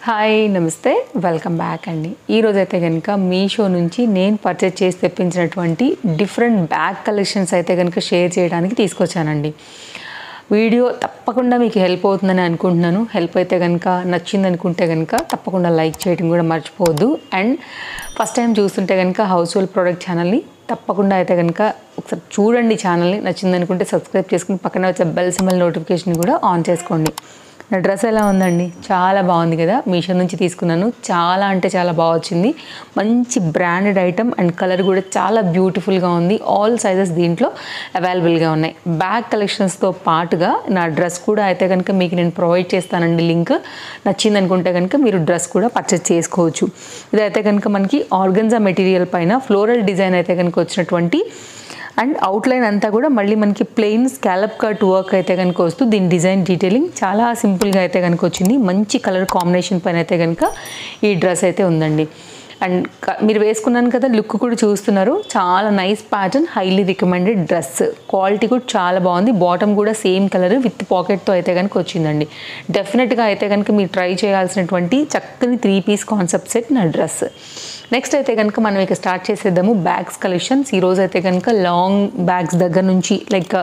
Hi నమస్తే welcome back అండి. ఈరోజైతే కనుక మీషో నుంచి నేను పర్చేజ్ చేసి తెప్పించినటువంటి డిఫరెంట్ బ్యాగ్ కలెక్షన్స్ అయితే కనుక షేర్ చేయడానికి తీసుకొచ్చానండి. వీడియో తప్పకుండా మీకు హెల్ప్ అవుతుందని అనుకుంటున్నాను. హెల్ప్ అయితే కనుక నచ్చింది అనుకుంటే కనుక తప్పకుండా లైక్ చేయడం కూడా మర్చిపోవద్దు. అండ్ ఫస్ట్ టైం చూస్తుంటే కనుక హౌస్ హోల్డ్ ప్రోడక్ట్ ఛానల్ని తప్పకుండా అయితే కనుక ఒకసారి చూడండి. ఛానల్ని నచ్చింది అనుకుంటే సబ్స్క్రైబ్ చేసుకుని పక్కన వచ్చే బెల్ సింబల్ నోటిఫికేషన్ కూడా ఆన్ చేసుకోండి. నా డ్రెస్ ఎలా ఉందండి? చాలా బాగుంది కదా. మీషో నుంచి తీసుకున్నాను. చాలా అంటే చాలా బాగా వచ్చింది. మంచి బ్రాండెడ్ ఐటమ్ అండ్ కలర్ కూడా చాలా బ్యూటిఫుల్గా ఉంది. ఆల్ సైజెస్ దీంట్లో అవైలబుల్గా ఉన్నాయి. బ్యాగ్ కలెక్షన్స్తో పాటుగా నా డ్రెస్ కూడా అయితే కనుక మీకు నేను ప్రొవైడ్ చేస్తానండి. లింక్ నచ్చింది అనుకుంటే కనుక మీరు డ్రెస్ కూడా పర్చేస్ చేసుకోవచ్చు. ఇదైతే కనుక మనకి ఆర్గన్జా మెటీరియల్ పైన ఫ్లోరల్ డిజైన్ అయితే కనుక వచ్చినటువంటి అండ్ అవుట్లైన్ అంతా కూడా మళ్ళీ మనకి ప్లెయిన్ స్కాలప్ కట్ వర్క్ అయితే కనుక వస్తూ దీని డిజైన్ డీటెయిలింగ్ చాలా సింపుల్గా అయితే కనుక వచ్చింది. మంచి కలర్ కాంబినేషన్ పైన అయితే కనుక ఈ డ్రెస్ అయితే ఉందండి. అండ్ మీరు వేసుకున్నాను కదా, లుక్ కూడా చూస్తున్నారు. చాలా nice pattern, highly recommended dress. Quality కూడా చాలా బాగుంది. బాటమ్ కూడా సేమ్ కలర్ విత్ పాకెట్తో అయితే కనుక వచ్చిందండి. డెఫినెట్గా అయితే కనుక మీరు ట్రై చేయాల్సినటువంటి చక్కని 3 పీస్ కాన్సెప్ట్ సెట్ నా డ్రెస్. నెక్స్ట్ అయితే కనుక మనం ఇక స్టార్ట్ చేసేద్దాము బ్యాగ్స్ కలెక్షన్స్. ఈరోజు అయితే కనుక లాంగ్ బ్యాగ్స్ దగ్గర నుంచి లైక్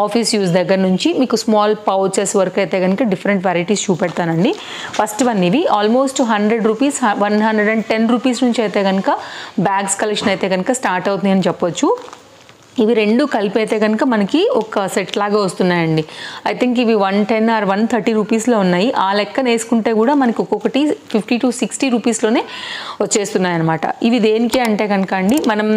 ఆఫీస్ యూస్ దగ్గర నుంచి మీకు స్మాల్ పౌచెస్ వరకు అయితే కనుక డిఫరెంట్ వెరైటీస్ చూపెడతానండి. ఫస్ట్ వన్ ఇవి ఆల్మోస్ట్ 100 రూపీస్ 110 రూపీస్ నుంచి అయితే కనుక బ్యాగ్స్ కలెక్షన్ అయితే కనుక స్టార్ట్ అవుతుంది అని చెప్పొచ్చు. ఇవి రెండు కలిపి అయితే కనుక మనకి ఒక సెట్ లాగా వస్తున్నాయండి. ఐ థింక్ ఇవి 110 ఆర్ 130 రూపీస్లో ఉన్నాయి. ఆ లెక్కన వేసుకుంటే కూడా మనకి ఒక్కొక్కటి 50 to 60 రూపీస్లోనే వచ్చేస్తున్నాయి అనమాట. ఇవి దేనికి అంటే కనుక అండి, మనం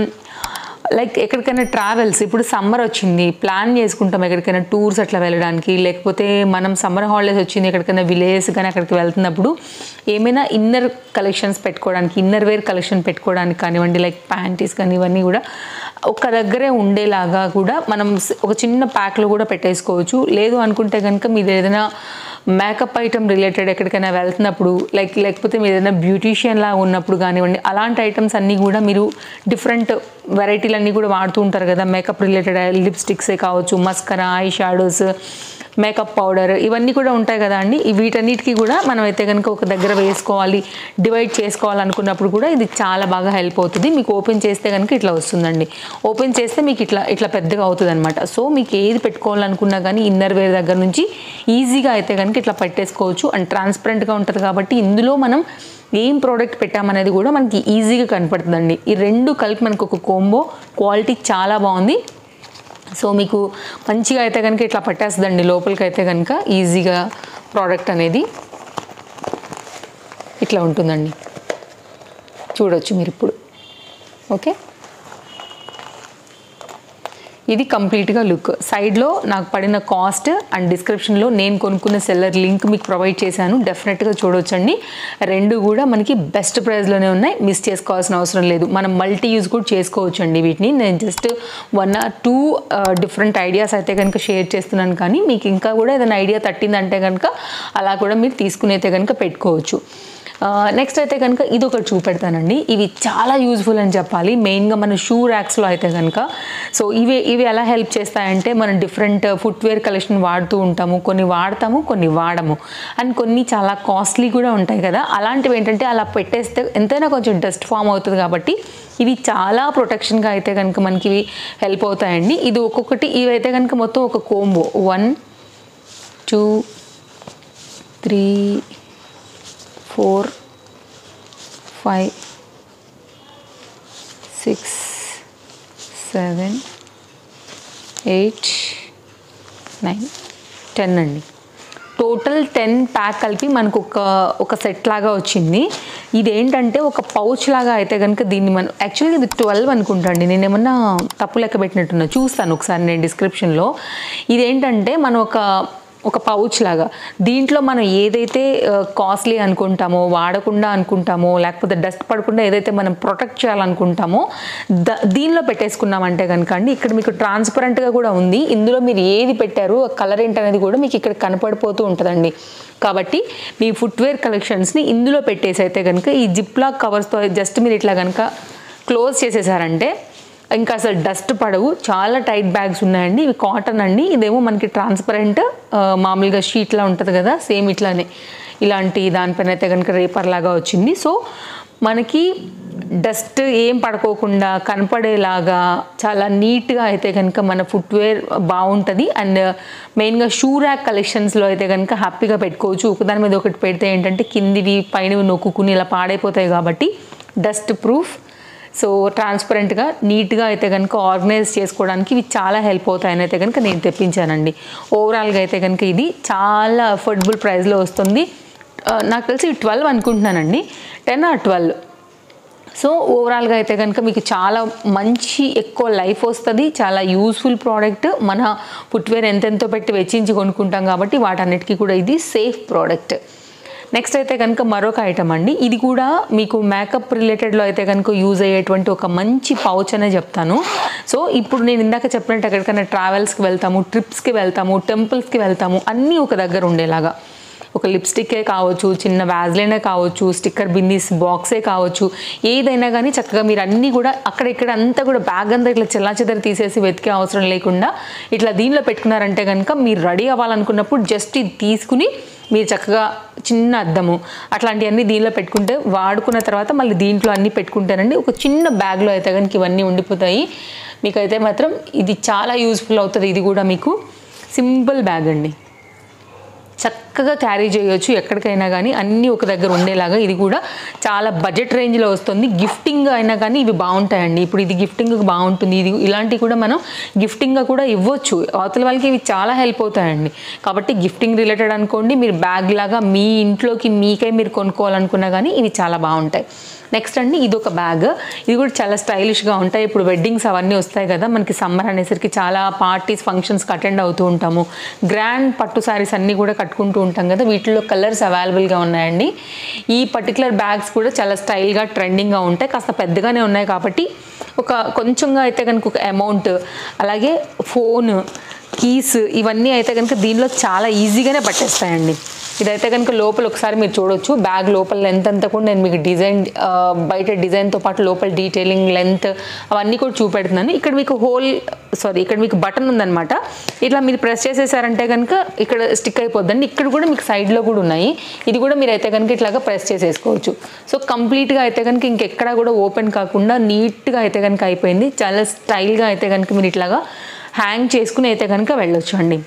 లైక్ ఎక్కడికైనా ట్రావెల్స్, ఇప్పుడు సమ్మర్ వచ్చింది, ప్లాన్ చేసుకుంటాం ఎక్కడికైనా టూర్స్ అట్లా వెళ్ళడానికి, లేకపోతే మనం సమ్మర్ హాలిడేస్ వచ్చింది ఎక్కడికైనా విలేజ్ కానీ అక్కడికి వెళ్తున్నప్పుడు ఏమైనా ఇన్నర్ కలెక్షన్స్ పెట్టుకోవడానికి, ఇన్నర్ వేర్ కలెక్షన్ పెట్టుకోవడానికి కానివ్వండి, లైక్ ప్యాంటీస్ కానీ ఇవన్నీ కూడా ఒక దగ్గరే ఉండేలాగా కూడా మనం ఒక చిన్న ప్యాక్లో కూడా పెట్టేసుకోవచ్చు. లేదు అనుకుంటే కనుక మీరు ఏదైనా మేకప్ ఐటమ్ రిలేటెడ్ ఎక్కడికైనా వెళ్తున్నప్పుడు లేకపోతే మీరు ఏదైనా బ్యూటీషియన్ లాగా ఉన్నప్పుడు కానివ్వండి, అలాంటి ఐటమ్స్ అన్నీ కూడా మీరు డిఫరెంట్ వెరైటీలన్నీ కూడా వాడుతూ ఉంటారు కదా. మేకప్ రిలేటెడ్ లిప్స్టిక్సే కావచ్చు, mascara, I shadows, makeup powder, ఇవన్నీ కూడా ఉంటాయి కదా అండి. వీటన్నిటికీ కూడా మనం అయితే కనుక ఒక దగ్గర వేసుకోవాలి, డివైడ్ చేసుకోవాలనుకున్నప్పుడు కూడా ఇది చాలా బాగా హెల్ప్ అవుతుంది. మీకు ఓపెన్ చేస్తే కనుక ఇట్లా వస్తుందండి. ఓపెన్ చేస్తే మీకు ఇట్లా పెద్దగా అవుతుంది అనమాట. సో మీకు ఏది పెట్టుకోవాలనుకున్నా కానీ ఇన్నర్ వేర్ దగ్గర నుంచి ఈజీగా అయితే కనుక ఇట్లా పెట్టేసుకోవచ్చు. అండ్ ట్రాన్స్పరెంట్గా ఉంటుంది కాబట్టి ఇందులో మనం ఏం ప్రోడక్ట్ పెట్టామనేది కూడా మనకి ఈజీగా కనపడుతుందండి. ఈ రెండు కలిపి మనకు ఒక కోంబో, క్వాలిటీ చాలా బాగుంది. సో మీకు మంచిగా అయితే కనుక ఇట్లా పట్టేస్తుందండి లోపలికి. అయితే కనుక ఈజీగా ప్రోడక్ట్ అనేది ఇట్లా ఉంటుందండి. చూడొచ్చు మీరు ఇప్పుడు. ఓకే, ఇది కంప్లీట్గా లుక్. సైడ్లో నాకు పడిన కాస్ట్ అండ్ డిస్క్రిప్షన్లో నేను కొనుక్కున్న సెల్లర్ లింక్ మీకు ప్రొవైడ్ చేశాను. డెఫినెట్గా చూడొచ్చండి. రెండు కూడా మనకి బెస్ట్ ప్రైస్లోనే ఉన్నాయి. మిస్ చేసుకోవాల్సిన అవసరం లేదు. మనం మల్టీ యూజ్ కూడా చేసుకోవచ్చు అండి వీటిని. నేను జస్ట్ 1 or 2 డిఫరెంట్ ఐడియాస్ అయితే కనుక షేర్ చేస్తున్నాను. కానీ మీకు ఇంకా కూడా ఏదైనా ఐడియా తట్టిందంటే కనుక అలా కూడా మీరు తీసుకుని అయితే కనుక పెట్టుకోవచ్చు. నెక్స్ట్ అయితే కనుక ఇది ఒకటి చూపెడతానండి. ఇవి చాలా యూజ్ఫుల్ అని చెప్పాలి. మెయిన్గా మన షూ ర్యాక్స్లో అయితే కనుక. సో ఇవి ఎలా హెల్ప్ చేస్తాయంటే, మనం డిఫరెంట్ ఫుట్వేర్ కలెక్షన్ వాడుతూ ఉంటాము. కొన్ని వాడతాము, కొన్ని వాడము. అండ్ కొన్ని చాలా కాస్ట్లీ కూడా ఉంటాయి కదా. అలాంటివి ఏంటంటే అలా పెట్టేస్తే ఎంతైనా కొంచెం డస్ట్ ఫామ్ అవుతుంది కాబట్టి ఇవి చాలా ప్రొటెక్షన్గా అయితే కనుక మనకి ఇవి హెల్ప్ అవుతాయండి. ఇది ఒక్కొక్కటి ఇవైతే కనుక మొత్తం ఒక కోంబో 1 2 3 4 5 6 7 8 9 10 అండి. టోటల్ 10 ప్యాక్ కలిపి మనకు ఒక సెట్ లాగా వచ్చింది. ఇదేంటంటే ఒక పౌచ్ లాగా అయితే కనుక దీన్ని మనం యాక్చువల్గా ఇది 12 అనుకుంటా అండి. నేను ఏమన్నా తప్పు లెక్క పెట్టినట్టున్నా, చూస్తాను ఒకసారి నేను డిస్క్రిప్షన్లో. ఇదేంటంటే మనం ఒక పౌచ్ లాగా, దీంట్లో మనం ఏదైతే కాస్ట్లీ అనుకుంటామో, వాడకుండా అనుకుంటామో, లేకపోతే డస్ట్ పడకుండా ఏదైతే మనం ప్రొటెక్ట్ చేయాలనుకుంటామో దీనిలో పెట్టేసుకున్నామంటే కనుక అండి, ఇక్కడ మీకు ట్రాన్స్పరెంట్గా కూడా ఉంది. ఇందులో మీరు ఏది పెట్టారు, కలర్ ఏంటనేది కూడా మీకు ఇక్కడ కనపడిపోతూ ఉంటుందండి. కాబట్టి మీ ఫుట్వేర్ కలెక్షన్స్ని ఇందులో పెట్టేసి అయితే కనుక ఈ జిప్లాక్ కవర్స్తో జస్ట్ మీరు ఇట్లా కనుక క్లోజ్ చేసేసారంటే ఇంకా అసలు డస్ట్ పడవు. చాలా టైట్ బ్యాగ్స్ ఉన్నాయండి. ఇవి కాటన్ అండి. ఇదేమో మనకి ట్రాన్స్పరెంట్ మామూలుగా షీట్లా ఉంటుంది కదా, సేమ్ ఇట్లానే ఇలాంటి దానిపైన అయితే కనుక రేపర్ లాగా వచ్చింది. సో మనకి డస్ట్ ఏం పడుకోకుండా కనపడేలాగా చాలా నీట్గా అయితే కనుక మన ఫుట్వేర్ బాగుంటుంది. అండ్ మెయిన్గా షూ ర్యాక్ కలెక్షన్స్లో అయితే కనుక హ్యాపీగా పెట్టుకోవచ్చు. ఒకదాని మీద ఒకటి పెడితే ఏంటంటే కిందివి పైన నొక్కుని ఇలా పాడైపోతాయి కాబట్టి డస్ట్ ప్రూఫ్. సో ట్రాన్స్పరెంట్గా నీట్గా అయితే కనుక ఆర్గనైజ్ చేసుకోవడానికి ఇవి చాలా హెల్ప్ అవుతాయని అయితే కనుక నేను తెప్పించానండి. ఓవరాల్గా అయితే కనుక ఇది చాలా అఫోర్డబుల్ ప్రైస్లో వస్తుంది. నాకు తెలిసి 12 అనుకుంటున్నానండి, 10 or 12. సో ఓవరాల్గా అయితే కనుక మీకు చాలా మంచి ఎక్కువ లైఫ్ వస్తుంది. చాలా యూస్ఫుల్ ప్రోడక్ట్. మన ఫుట్వేర్ ఎంతెంతో పెట్టి వెచ్చించి కొనుక్కుంటాం కాబట్టి వాటన్నిటికీ కూడా ఇది సేఫ్ ప్రోడక్ట్. నెక్స్ట్ అయితే కనుక మరొక ఐటమ్ అండి. ఇది కూడా మీకు మేకప్ రిలేటెడ్లో అయితే కనుక యూజ్ అయ్యేటువంటి ఒక మంచి పౌచ్ అనే చెప్తాను. సో ఇప్పుడు నేను ఇందాక చెప్పినట్టు ఎక్కడికైనా ట్రావెల్స్కి వెళ్తాము, ట్రిప్స్కి వెళ్తాము, టెంపుల్స్కి వెళ్తాము, అన్నీ ఒక దగ్గర ఉండేలాగా. ఒక లిప్స్టిక్కే కావచ్చు, చిన్న వ్యాజ్లైనే కావచ్చు, స్టిక్కర్ బిన్నీస్ బాక్సే కావచ్చు, ఏదైనా కానీ చక్కగా మీరు అన్నీ కూడా అక్కడ ఇక్కడ అంతా కూడా బ్యాగ్ అంతా ఇట్లా చెల్లాచెదరు తీసేసి వెతికే అవసరం లేకుండా ఇట్లా దీనిలో పెట్టుకున్నారంటే కనుక మీరు రెడీ అవ్వాలనుకున్నప్పుడు జస్ట్ ఇది తీసుకుని మీరు చక్కగా చిన్న అద్దము అట్లాంటివన్నీ దీనిలో పెట్టుకుంటే వాడుకున్న తర్వాత మళ్ళీ దీంట్లో అన్నీ పెట్టుకుంటారండి. ఒక చిన్న బ్యాగ్లో అయితే కనుక ఇవన్నీ ఉండిపోతాయి. మీకైతే మాత్రం ఇది చాలా యూస్ఫుల్ అవుతుంది. ఇది కూడా మీకు సింపుల్ బ్యాగ్ అండి, చక్కగా క్యారీ చేయొచ్చు ఎక్కడికైనా కానీ, అన్నీ ఒక దగ్గర ఉండేలాగా. ఇది కూడా చాలా బడ్జెట్ రేంజ్లో వస్తుంది. గిఫ్టింగ్ అయినా కానీ ఇవి బాగుంటాయండి. ఇప్పుడు ఇది గిఫ్టింగ్కి బాగుంటుంది. ఇది ఇలాంటివి కూడా మనం గిఫ్టింగ్గా కూడా ఇవ్వచ్చు. అవతల వాళ్ళకి ఇవి చాలా హెల్ప్ అవుతాయండి. కాబట్టి గిఫ్టింగ్ రిలేటెడ్ అనుకోండి, మీరు బ్యాగ్ లాగా మీ ఇంట్లోకి మీకై మీరు కొనుక్కోవాలనుకున్నా కానీ ఇవి చాలా బాగుంటాయి. నెక్స్ట్ అండి ఇది ఒక బ్యాగ్. ఇది కూడా చాలా స్టైలిష్గా ఉంటాయి. ఇప్పుడు వెడ్డింగ్స్ అవన్నీ వస్తాయి కదా, మనకి సమ్మర్ అనేసరికి చాలా పార్టీస్ ఫంక్షన్స్కి అటెండ్ అవుతూ ఉంటాము. గ్రాండ్ పట్టు శారీస్ అన్నీ కూడా కట్టుకుంటూ ఉంటాం కదా, వీటిలో కలర్స్ అవైలబుల్గా ఉన్నాయండి. ఈ పర్టికులర్ బ్యాగ్స్ కూడా చాలా స్టైల్గా ట్రెండింగ్గా ఉంటాయి. కాస్త పెద్దగానే ఉన్నాయి కాబట్టి ఒక కొంచెంగా అయితే కనుక ఒక అమౌంట్, అలాగే ఫోన్, కీస్ ఇవన్నీ అయితే కనుక దీనిలో చాలా ఈజీగానే పట్టేస్తాయండి. ఇదైతే కనుక లోపల ఒకసారి మీరు చూడొచ్చు. బ్యాగ్ లోపల లెంత్ అంతా కూడా నేను మీకు డిజైన్ బయట డిజైన్తో పాటు లోపల డీటెయిలింగ్ లెంత్ అవన్నీ కూడా చూపెడుతున్నాను. ఇక్కడ మీకు ఇక్కడ మీకు బటన్ ఉందన్నమాట. ఇట్లా మీరు ప్రెస్ చేసేసారంటే కనుక ఇక్కడ స్టిక్ అయిపోద్దండి. ఇక్కడ కూడా మీకు సైడ్లో కూడా ఉన్నాయి. ఇది కూడా మీరు అయితే కనుక ఇట్లాగా ప్రెస్ చేసేసుకోవచ్చు. సో కంప్లీట్గా అయితే కనుక ఇంకెక్కడా కూడా ఓపెన్ కాకుండా నీట్గా అయితే కనుక అయిపోయింది. చాలా స్టైల్గా అయితే కనుక మీరు ఇట్లాగా హ్యాంగ్ చేసుకుని అయితే కనుక వెళ్ళొచ్చు అండి.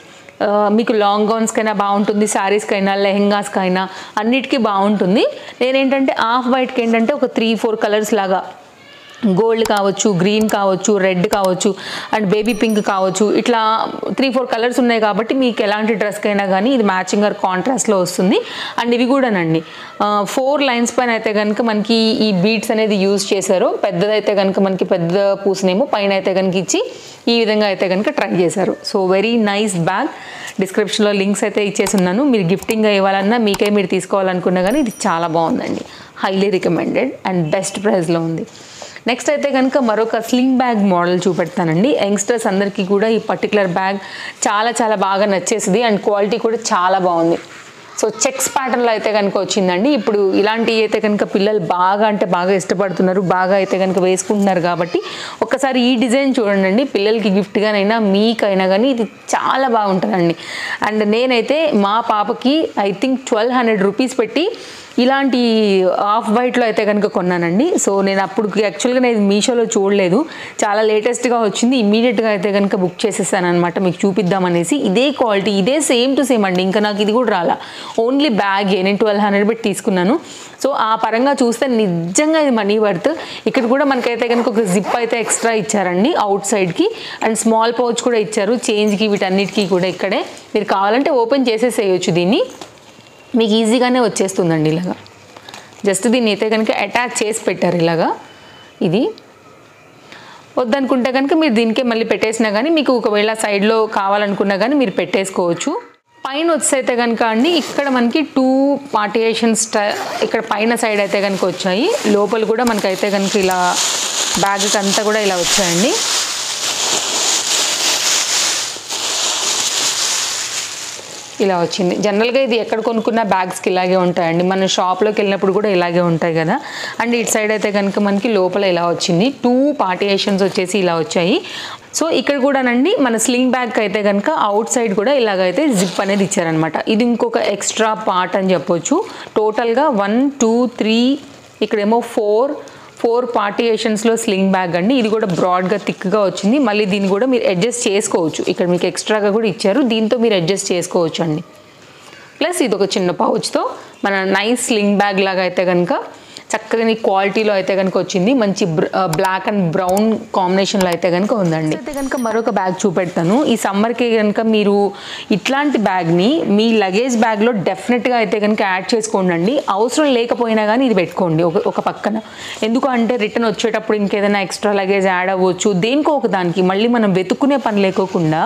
మీకు లాంగ్ గౌన్స్కైనా బాగుంటుంది, శారీస్కైనా, లెహెంగాస్కైనా అన్నిటికీ బాగుంటుంది. నేనేంటంటే ఆఫ్ వైట్కి ఏంటంటే ఒక 3-4 కలర్స్ లాగా, గోల్డ్ కావచ్చు, గ్రీన్ కావచ్చు, రెడ్ కావచ్చు, అండ్ బేబీ పింక్ కావచ్చు, ఇట్లా 3-4 కలర్స్ ఉన్నాయి కాబట్టి మీకు ఎలాంటి డ్రెస్కైనా కానీ ఇది మ్యాచింగ్ ఆర్ కాంట్రాస్ట్లో వస్తుంది. అండ్ ఇవి కూడానండి 4 లైన్స్ పైన అయితే కనుక మనకి ఈ బీడ్స్ అనేది యూజ్ చేశారు. పెద్దదైతే కనుక మనకి పెద్ద పూసనేమో పైన అయితే కనుక ఇచ్చి ఈ విధంగా అయితే కనుక ట్రై చేశారు. So very nice bag. డిస్క్రిప్షన్లో లింక్స్ అయితే ఇచ్చేసి ఉన్నాను. మీరు గిఫ్టింగ్గా ఇవ్వాలన్నా, మీకే మీరు తీసుకోవాలనుకున్నా కానీ ఇది చాలా బాగుందండి. హైలీ రికమెండెడ్ అండ్ బెస్ట్ ప్రైస్లో ఉంది. నెక్స్ట్ అయితే కనుక మరొక స్లింగ్ బ్యాగ్ మోడల్ చూపెడతానండి. యంగ్స్టర్స్ అందరికీ కూడా ఈ పర్టికులర్ బ్యాగ్ చాలా చాలా బాగా నచ్చేసింది అండ్ క్వాలిటీ కూడా చాలా బాగుంది. సో చెక్స్ ప్యాటర్న్లో అయితే కనుక వచ్చిందండి. ఇప్పుడు ఇలాంటివి అయితే కనుక పిల్లలు బాగా అంటే బాగా ఇష్టపడుతున్నారు, బాగా అయితే కనుక వేసుకుంటున్నారు కాబట్టి ఒక్కసారి ఈ డిజైన్ చూడండి. పిల్లలకి గిఫ్ట్గానైనా మీకైనా కానీ ఇది చాలా బాగుంటుందండి. అండ్ నేనైతే మా పాపకి ఐ థింక్ 1200 రూపీస్ పెట్టి ఇలాంటి ఆఫ్ వైట్లో అయితే కనుక కొన్నానండి. సో నేను అప్పుడు యాక్చువల్గా నేను మీషోలో చూడలేదు, చాలా లేటెస్ట్గా వచ్చింది, ఇమీడియట్గా అయితే కనుక బుక్ చేసేసాను అనమాట మీకు చూపిద్దామనేసి. ఇదే క్వాలిటీ, ఇదే సేమ్ టు సేమ్ అండి. ఇంకా నాకు ఇది కూడా రాలా, ఓన్లీ బ్యాగే నేను 1200 పెట్టి తీసుకున్నాను. సో ఆ పరంగా చూస్తే నిజంగా ఇది మనీ వర్త్. ఇక్కడ కూడా మనకైతే కనుక ఒక జిప్ అయితే ఎక్స్ట్రా ఇచ్చారండి అవుట్ సైడ్కి, అండ్ స్మాల్ పౌచ్ కూడా ఇచ్చారు చేంజ్కి, వీటన్నిటికీ కూడా ఇక్కడే. మీరు కావాలంటే ఓపెన్ చేసేసేయచ్చు, దీన్ని మీకు ఈజీగానే వచ్చేస్తుందండి. ఇలాగా జస్ట్ దీన్ని అయితే కనుక అటాచ్ చేసి పెట్టారు ఇలాగా. ఇది వద్దనుకుంటే కనుక మీరు దీనికే మళ్ళీ పెట్టేసినా కానీ మీకు ఒకవేళ సైడ్లో కావాలనుకున్నా కానీ మీరు పెట్టేసుకోవచ్చు. పైన వచ్చేసైతే కనుక అండి ఇక్కడ మనకి 2 పార్టిషన్స్ ఇక్కడ పైన సైడ్ అయితే కనుక వచ్చాయి. లోపల కూడా మనకైతే కనుక ఇలా బ్యాగ్కి అంతా కూడా ఇలా వచ్చాయండి. ఇలా వచ్చింది. జనరల్గా ఇది ఎక్కడ కొనుక్కున్న బ్యాగ్స్కి ఇలాగే ఉంటాయండి, మన షాప్లోకి వెళ్ళినప్పుడు కూడా ఇలాగే ఉంటాయి కదా. అండ్ ఇటు సైడ్ అయితే కనుక మనకి లోపల ఇలా వచ్చింది, 2 పార్టియేషన్స్ వచ్చేసి ఇలా వచ్చాయి. సో ఇక్కడ కూడానండి మన స్లింగ్ బ్యాగ్ అయితే కనుక అవుట్ సైడ్ కూడా ఇలాగైతే జిప్ అనేది ఇచ్చారనమాట. ఇది ఇంకొక ఎక్స్ట్రా పార్ట్ అని చెప్పొచ్చు. టోటల్గా 1 2 3 ఇక్కడేమో 4 పార్టియేషన్స్లో స్లింగ్ బ్యాగ్ అండి. ఇది కూడా బ్రాడ్గా థిక్గా వచ్చింది. మళ్ళీ దీన్ని కూడా మీరు అడ్జస్ట్ చేసుకోవచ్చు, ఇక్కడ మీకు ఎక్స్ట్రాగా కూడా ఇచ్చారు, దీంతో మీరు అడ్జస్ట్ చేసుకోవచ్చు అండి. ప్లస్ ఇది ఒక చిన్న పౌచ్తో మన నైస్ స్లింగ్ బ్యాగ్ లాగా అయితే కనుక చక్కగా క్వాలిటీలో అయితే కనుక వచ్చింది. మంచి బ్లాక్ అండ్ బ్రౌన్ కాంబినేషన్లో అయితే కనుక ఉందండి. అయితే కనుక మరొక బ్యాగ్ చూపెడతాను. ఈ సమ్మర్కి కనుక మీరు ఇట్లాంటి బ్యాగ్ని మీ లగేజ్ బ్యాగ్లో డెఫినెట్గా అయితే కనుక యాడ్ చేసుకోండి. అవసరం లేకపోయినా కానీ ఇది పెట్టుకోండి ఒక పక్కన. ఎందుకు అంటే రిటర్న్ వచ్చేటప్పుడు ఇంకేదైనా ఎక్స్ట్రా లగేజ్ యాడ్ అవ్వచ్చు, దేనికో ఒక దానికి మళ్ళీ మనం వెతుక్కునే పని లేకోకుండా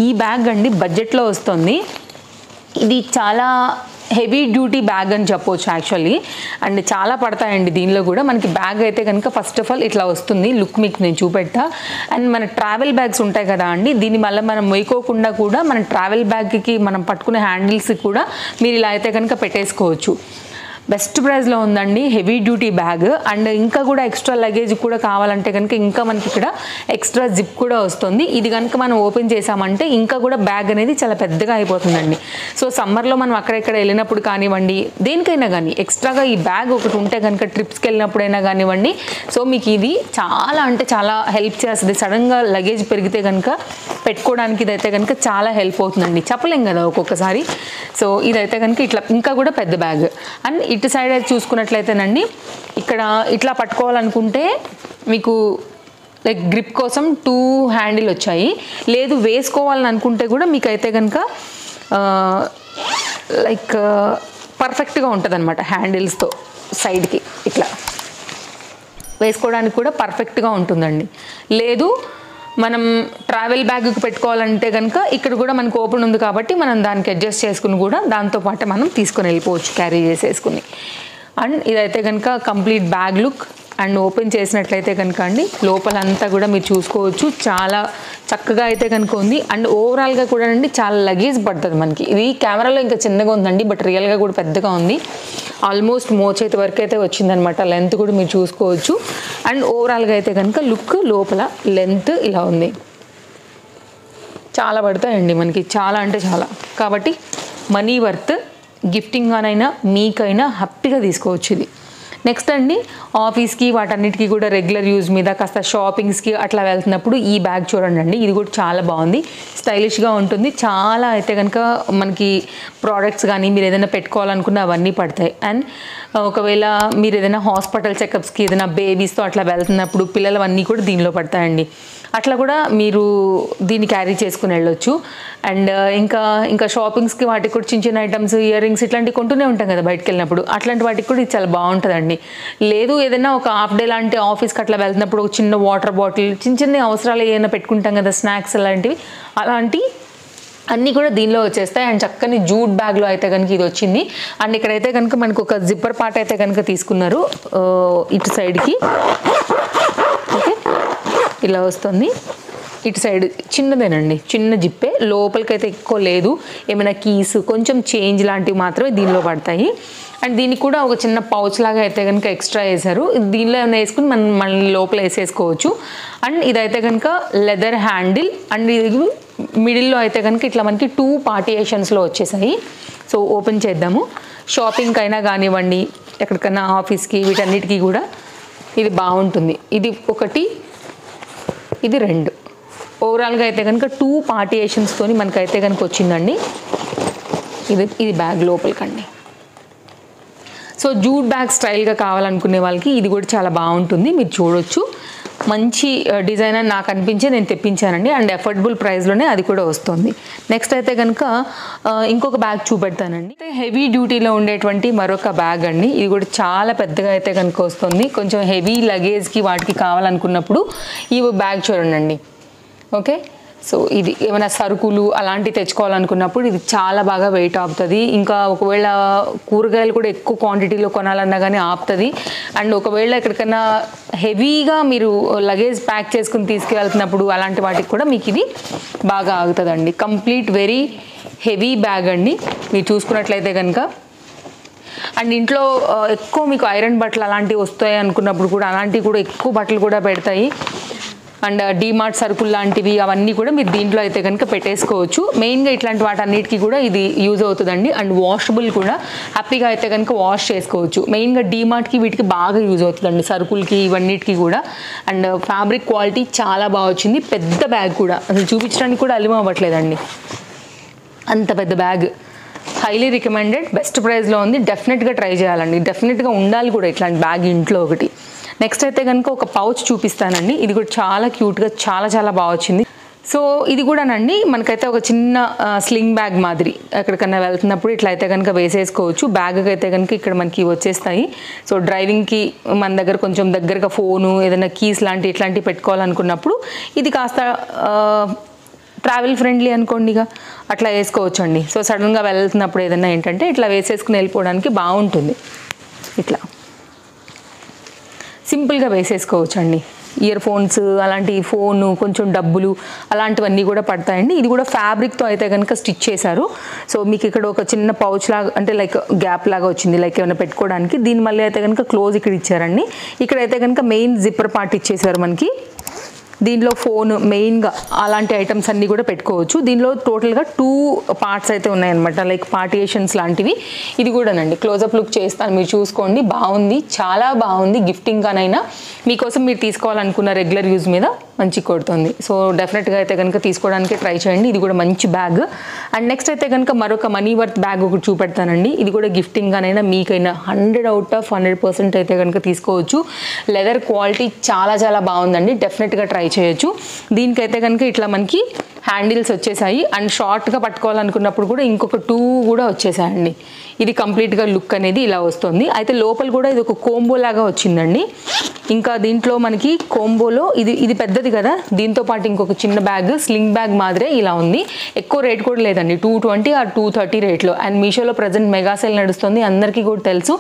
ఈ బ్యాగ్ అండి బడ్జెట్లో వస్తుంది. ఇది చాలా హెవీ డ్యూటీ బ్యాగ్ అని చెప్పవచ్చు యాక్చువల్లీ. అండ్ చాలా పడతాయండి దీనిలో కూడా. మనకి బ్యాగ్ అయితే కనుక ఫస్ట్ ఆఫ్ ఆల్ ఇట్లా వస్తుంది, లుక్ మీకు నేను చూపెట్టా. అండ్ మన ట్రావెల్ బ్యాగ్స్ ఉంటాయి కదా అండి, దీన్ని మళ్ళీ మనం వేయకోకుండా కూడా మన ట్రావెల్ బ్యాగ్కి మనం పట్టుకునే హ్యాండిల్స్ కూడా మీరు ఇలా అయితే కనుక పెట్టేసుకోవచ్చు. బెస్ట్ ప్రైస్లో ఉందండి, హెవీ డ్యూటీ బ్యాగ్. అండ్ ఇంకా కూడా ఎక్స్ట్రా లగేజ్ కూడా కావాలంటే కనుక ఇంకా మనకి ఇక్కడ ఎక్స్ట్రా జిప్ కూడా వస్తుంది. ఇది కనుక మనం ఓపెన్ చేసామంటే ఇంకా కూడా బ్యాగ్ అనేది చాలా పెద్దగా అయిపోతుందండి. సో సమ్మర్లో మనం అక్కడెక్కడ వెళ్ళినప్పుడు కానివ్వండి, దేనికైనా కానీ ఎక్స్ట్రాగా ఈ బ్యాగ్ ఒకటి ఉంటే కనుక ట్రిప్స్కి వెళ్ళినప్పుడైనా కానివ్వండి, సో మీకు ఇది చాలా అంటే చాలా హెల్ప్ చేస్తుంది. సడన్గా లగేజ్ పెరిగితే కనుక పెట్టుకోవడానికి ఇదైతే కనుక చాలా హెల్ప్ అవుతుందండి, చెప్పలేం కదా ఒక్కొక్కసారి. సో ఇదైతే కనుక ఇట్లా ఇంకా కూడా పెద్ద బ్యాగ్. అండ్ ఇటు సైడ్ అయితే చూసుకున్నట్లయితేనండి ఇక్కడ ఇట్లా పట్టుకోవాలనుకుంటే మీకు లైక్ గ్రిప్ కోసం 2 హ్యాండిల్ వచ్చాయి. లేదు వేసుకోవాలని అనుకుంటే కూడా మీకు అయితే కనుక లైక్ పర్ఫెక్ట్గా ఉంటుంది అనమాట. హ్యాండిల్స్తో సైడ్కి ఇట్లా వేసుకోవడానికి కూడా పర్ఫెక్ట్గా ఉంటుందండి. లేదు మనం ట్రావెల్ బ్యాగ్కి పెట్టుకోవాలంటే కనుక ఇక్కడ కూడా మనకు ఓపెన్ ఉంది కాబట్టి మనం దానికి అడ్జస్ట్ చేసుకుని కూడా దాంతోపాటు మనం తీసుకొని వెళ్ళిపోవచ్చు, క్యారీ చేసేసుకుని. అండ్ ఇదైతే కనుక complete bag look. And open చేసినట్లయితే కనుక అండి లోపలంతా కూడా మీరు చూసుకోవచ్చు, చాలా చక్కగా అయితే కనుక ఉంది. అండ్ ఓవరాల్గా కూడా అండి చాలా లగేజ్ పడుతుంది మనకి. ఇది కెమెరాలో ఇంకా చిన్నగా ఉందండి, బట్ రియల్గా కూడా పెద్దగా ఉంది. ఆల్మోస్ట్ మోచేతి వరకు అయితే వచ్చిందనమాట, లెంత్ కూడా మీరు చూసుకోవచ్చు. అండ్ ఓవరాల్గా అయితే కనుక లుక్ లోపల లెంత్ ఇలా ఉంది. చాలా పడతాయండి మనకి, చాలా అంటే చాలా. కాబట్టి మనీ వర్త్, గిఫ్టింగ్ అనైనా మీకైనా హ్యాపీగా తీసుకోవచ్చు ఇది. నెక్స్ట్ అండి ఆఫీస్కి వాటన్నిటికీ కూడా రెగ్యులర్ యూజ్ మీద కాస్త షాపింగ్స్కి అట్లా వెళ్తున్నప్పుడు ఈ బ్యాగ్ చూడండి అండి, ఇది కూడా చాలా బాగుంది, స్టైలిష్గా ఉంటుంది. చాలా అయితే కనుక మనకి ప్రోడక్ట్స్ కానీ మీరు ఏదైనా పెట్టుకోవాలనుకున్న అవన్నీ పడతాయి. అండ్ ఒకవేళ మీరు ఏదైనా హాస్పిటల్ చెకప్స్కి ఏదైనా బేబీస్తో అట్లా వెళ్తున్నప్పుడు పిల్లలవన్నీ కూడా దీనిలో పడతాయండి. అట్లా కూడా మీరు దీన్ని క్యారీ చేసుకుని వెళ్ళొచ్చు. అండ్ ఇంకా షాపింగ్స్కి వాటికి కూడా చిన్న చిన్న ఐటమ్స్, ఇయర్ రింగ్స్ ఇట్లాంటివి కొంటూనే ఉంటాం కదా బయటకు వెళ్ళినప్పుడు, అట్లాంటి వాటికి కూడా ఇది చాలా బాగుంటుందండి. లేదు ఏదైనా ఒక హాఫ్ డే లాంటి ఆఫీస్కి అట్లా వెళ్తున్నప్పుడు ఒక చిన్న వాటర్ బాటిల్, చిన్న చిన్న అవసరాలు ఏమైనా పెట్టుకుంటాం కదా, స్నాక్స్ అలాంటివి, అలాంటి అన్నీ కూడా దీనిలో వచ్చేస్తాయి. అండ్ చక్కని జూట్ బ్యాగ్లో అయితే కనుక ఇది వచ్చింది. అండ్ ఇక్కడైతే కనుక మనకు ఒక జిప్పర్ పార్ట్ అయితే కనుక తీసుకున్నారు ఇటు సైడ్కి. ఓకే, ఇలా వస్తుంది. ఇటు సైడ్ చిన్నదేనండి, చిన్న జిప్పే, లోపలికైతే ఎక్కువ లేదు. ఏమైనా కీస్, కొంచెం చేంజ్ లాంటివి మాత్రమే దీనిలో పడతాయి. అండ్ దీనికి కూడా ఒక చిన్న పౌచ్ లాగా అయితే కనుక ఎక్స్ట్రా వేశారు. దీనిలో ఏమైనా వేసుకుని మనం మళ్ళీ లోపల వేసేసుకోవచ్చు. అండ్ ఇదైతే కనుక లెదర్ హ్యాండిల్. అండ్ ఇది మిడిల్లో అయితే కనుక ఇట్లా మనకి 2 పార్టియేషన్స్లో వచ్చేసాయి. సో ఓపెన్ చేద్దాము. షాపింగ్కి అయినా కానివ్వండి, ఎక్కడికైనా ఆఫీస్కి, వీటన్నిటికీ కూడా ఇది బాగుంటుంది. ఇది ఒకటి, ఇది 2. ఓవరాల్గా అయితే కనుక 2 పార్టియేషన్స్తో మనకైతే కనుక వచ్చిందండి. ఇది బ్యాగ్ లోపలికండి. సో జూట్ బ్యాగ్ స్టైల్గా కావాలనుకునే వాళ్ళకి ఇది కూడా చాలా బాగుంటుంది, మీరు చూడొచ్చు. మంచి డిజైన్ అని నాకు అనిపించే నేను తెప్పించానండి. అండ్ అఫోర్డబుల్ ప్రైస్లోనే అది కూడా వస్తుంది. నెక్స్ట్ అయితే కనుక ఇంకొక బ్యాగ్ చూపెడతానండి. హెవీ డ్యూటీలో ఉండేటువంటి మరొక బ్యాగ్ అండి. ఇది కూడా చాలా పెద్దగా అయితే కనుక వస్తుంది. కొంచెం హెవీ లగేజ్కి వాటికి కావాలనుకున్నప్పుడు ఈ బ్యాగ్ చూడండి. ఓకే, సో ఇది ఏమైనా సరుకులు అలాంటివి తెచ్చుకోవాలనుకున్నప్పుడు ఇది చాలా బాగా వెయిట్ ఆపుతుంది. ఇంకా ఒకవేళ కూరగాయలు కూడా ఎక్కువ క్వాంటిటీలో కొనాలన్నా కానీ ఆపుతుంది. అండ్ ఒకవేళ ఎక్కడికైనా హెవీగా మీరు లగేజ్ ప్యాక్ చేసుకుని తీసుకెళ్తున్నప్పుడు అలాంటి వాటికి కూడా మీకు ఇది బాగా ఆగుతుందండి. కంప్లీట్ వెరీ హెవీ బ్యాగ్ అండి మీరు చూసుకున్నట్లయితే కనుక. అండ్ ఇంట్లో ఎక్కువ మీకు ఐరన్ బట్టలు అలాంటివి వస్తాయి అనుకున్నప్పుడు కూడా అలాంటివి కూడా ఎక్కువ బట్టలు కూడా పెడతాయి. అండ్ డీమార్ట్ సరుకులు లాంటివి అవన్నీ కూడా మీరు దీంట్లో అయితే కనుక పెట్టేసుకోవచ్చు. మెయిన్గా ఇట్లాంటి వాటన్నిటికీ కూడా ఇది యూజ్ అవుతుందండి. అండ్ వాషబుల్ కూడా హ్యాపీగా అయితే కనుక వాష్ చేసుకోవచ్చు. మెయిన్గా డీమార్ట్కి వీటికి బాగా యూజ్ అవుతుందండి, సరుకులకి ఇవన్నిటికీ కూడా. అండ్ ఫ్యాబ్రిక్ క్వాలిటీ చాలా బాగా వచ్చింది. పెద్ద బ్యాగ్ కూడా అసలు చూపించడానికి కూడా అలిమ అవ్వట్లేదండి, అంత పెద్ద బ్యాగ్. హైలీ రికమెండెడ్, బెస్ట్ ప్రైస్లో ఉంది. డెఫినెట్గా ట్రై చేయాలండి, డెఫినెట్గా ఉండాలి కూడా ఇట్లాంటి బ్యాగ్ ఇంట్లో ఒకటి. నెక్స్ట్ అయితే కనుక ఒక పౌచ్ చూపిస్తానండి. ఇది కూడా చాలా క్యూట్గా చాలా చాలా బాగా వచ్చింది. సో ఇది కూడానండి మనకైతే ఒక చిన్న స్లింగ్ బ్యాగ్ మాదిరి ఎక్కడికన్నా వెళ్తున్నప్పుడు ఇట్లా అయితే కనుక వేసేసుకోవచ్చు. బ్యాగ్కి అయితే కనుక ఇక్కడ మనకి వచ్చేస్తాయి. సో డ్రైవింగ్కి మన దగ్గర కొంచెం దగ్గరగా ఫోను ఏదైనా కీస్ ఇట్లాంటివి పెట్టుకోవాలనుకున్నప్పుడు ఇది కాస్త ట్రావెల్ ఫ్రెండ్లీ అనుకోండిగా అట్లా వేసుకోవచ్చు అండి. సో సడన్గా వెళ్తున్నప్పుడు ఏదైనా ఏంటంటే ఇట్లా వేసేసుకుని వెళ్ళిపోవడానికి బాగుంటుంది. ఇట్లా సింపుల్గా వేసేసుకోవచ్చు అండి. ఇయర్ ఫోన్స్ అలాంటి ఫోను కొంచెం డబ్బులు అలాంటివన్నీ కూడా పడతాయండి. ఇది కూడా ఫ్యాబ్రిక్తో అయితే కనుక స్టిచ్ చేశారు. సో మీకు ఇక్కడ ఒక చిన్న పౌచ్ లాగా అంటే లైక్ గ్యాప్ లాగా వచ్చింది, లైక్ ఏమైనా పెట్టుకోవడానికి. దీని మళ్ళీ అయితే కనుక క్లోజ్ ఇక్కడ ఇచ్చారండి. ఇక్కడైతే కనుక మెయిన్ జిప్పర్ పార్ట్ ఇచ్చేసారు మనకి. దీనిలో ఫోన్ మెయిన్గా అలాంటి ఐటమ్స్ అన్నీ కూడా పెట్టుకోవచ్చు. దీనిలో టోటల్గా 2 పార్ట్స్ అయితే ఉన్నాయన్నమాట, లైక్ పార్టియేషన్స్ లాంటివి. ఇది కూడానండి క్లోజప్ లుక్ చేస్తాను, మీరు చూసుకోండి. బాగుంది, చాలా బాగుంది. గిఫ్టింగ్గానైనా మీకోసం మీరు తీసుకోవాలనుకున్న రెగ్యులర్ యూజ్ మీద మంచి కొడుతుంది. సో డెఫినెట్గా అయితే కనుక తీసుకోవడానికి ట్రై చేయండి. ఇది కూడా మంచి బ్యాగ్. అండ్ నెక్స్ట్ అయితే కనుక మరొక మనీ వర్త్ బ్యాగ్ ఒకటి చూపెడతానండి. ఇది కూడా గిఫ్టింగ్గానైనా మీకైనా 100/100% అయితే కనుక తీసుకోవచ్చు. లెదర్ క్వాలిటీ చాలా చాలా బాగుందండి, డెఫినెట్గా ట్రై చేయొచ్చు. దీనికైతే కనుక ఇట్లా మనకి హ్యాండిల్స్ వచ్చేసాయి. అండ్ షార్ట్గా పట్టుకోవాలనుకున్నప్పుడు కూడా ఇంకొక 2 కూడా వచ్చేసాయండి. ఇది కంప్లీట్గా లుక్ అనేది ఇలా వస్తుంది. అయితే లోపల కూడా ఇది ఒక కోంబో లాగా వచ్చిందండి. ఇంకా దీంట్లో మనకి కోంబోలో ఇది పెద్దది కదా, దీంతో పాటు ఇంకొక చిన్న బ్యాగ్ స్లింగ్ బ్యాగ్ మాదిరే ఇలా ఉంది. ఎక్కువ రేట్ కూడా లేదండి, 220 or 230 రేట్లో. అండ్ మీషోలో ప్రజెంట్ మెగా సేల్ నడుస్తుంది, అందరికీ కూడా తెలుసు.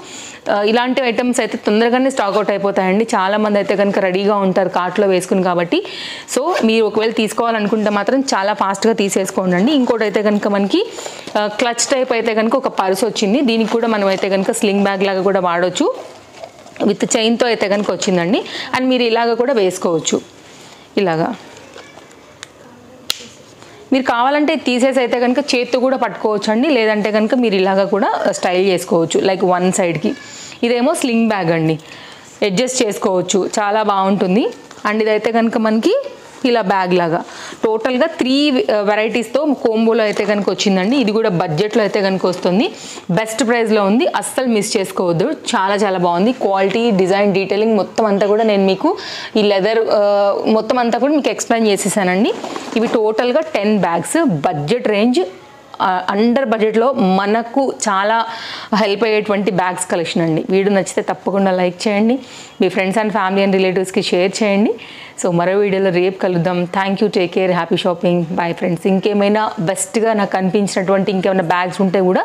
ఇలాంటి ఐటమ్స్ అయితే తొందరగానే స్టాక్ అవుట్ అయిపోతాయండి. చాలామంది అయితే కనుక రెడీగా ఉంటారు కార్ట్లో వేసుకుని కాబట్టి. సో మీరు ఒకవేళ తీసుకోవాలనుకుంటే మాత్రం చాలా ఫాస్ట్గా తీసేసుకోండి. ఇంకోటి అయితే కనుక మనకి క్లచ్ టైప్ అయితే కనుక ఒక పర్స్ వచ్చింది. దీనికి కూడా మనం అయితే కనుక స్లింగ్ బ్యాగ్ లాగా కూడా వాడవచ్చు. విత్ చైన్తో అయితే కనుక వచ్చిందండి. అండ్ మీరు ఇలాగ కూడా వేసుకోవచ్చు. ఇలాగా మీరు కావాలంటే తీసేసి అయితే కనుక చేత్తో కూడా పట్టుకోవచ్చు అండి. లేదంటే కనుక మీరు ఇలాగ కూడా స్టైల్ చేసుకోవచ్చు, లైక్ వన్ సైడ్కి. ఇదేమో స్లింగ్ బ్యాగ్ అండి, అడ్జస్ట్ చేసుకోవచ్చు, చాలా బాగుంటుంది. అండ్ ఇదైతే కనుక మనకి ఇలా బ్యాగ్ లాగా టోటల్గా 3 వెరైటీస్తో కోంబోలో అయితే కనుక వచ్చిందండి. ఇది కూడా బడ్జెట్లో అయితే కనుక వస్తుంది, బెస్ట్ ప్రైస్లో ఉంది, అస్సలు మిస్ చేసుకోవద్దు. చాలా చాలా బాగుంది. క్వాలిటీ, డిజైన్, డీటెయిలింగ్ మొత్తం అంతా కూడా నేను మీకు ఈ లెదర్ మొత్తం అంతా కూడా మీకు ఎక్స్ప్లెయిన్ చేసేసానండి. ఇవి టోటల్గా 10 బ్యాగ్స్, బడ్జెట్ రేంజ్, అండర్ బడ్జెట్లో మనకు చాలా హెల్ప్ అయ్యేటువంటి బ్యాగ్స్ కలెక్షన్ అండి. వీడియో నచ్చితే తప్పకుండా లైక్ చేయండి, మీ ఫ్రెండ్స్ అండ్ ఫ్యామిలీ అండ్ రిలేటివ్స్కి షేర్ చేయండి. సో మరో వీడియోలో రేపు కలుద్దాం. Thank you, take care, happy shopping, bye friends. ఇంకేమైనా బెస్ట్గా నాకు అనిపించినటువంటి ఇంకేమైనా బ్యాగ్స్ ఉంటే కూడా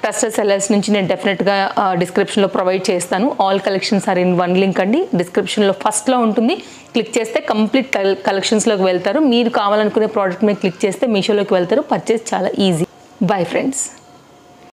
ట్రస్టెడ్ సెల్లర్స్ నుంచి నేను డెఫినెట్గా డిస్క్రిప్షన్లో ప్రొవైడ్ చేస్తాను. All collections are in one link అండి, డిస్క్రిప్షన్లో ఫస్ట్లో ఉంటుంది. క్లిక్ చేస్తే కంప్లీట్ కలెక్షన్స్లోకి వెళ్తారు. మీరు కావాలనుకునే ప్రోడక్ట్ మీద క్లిక్ చేస్తే మీషోలోకి వెళ్తారు. పర్చేస్ చాలా ఈజీ. Bye friends.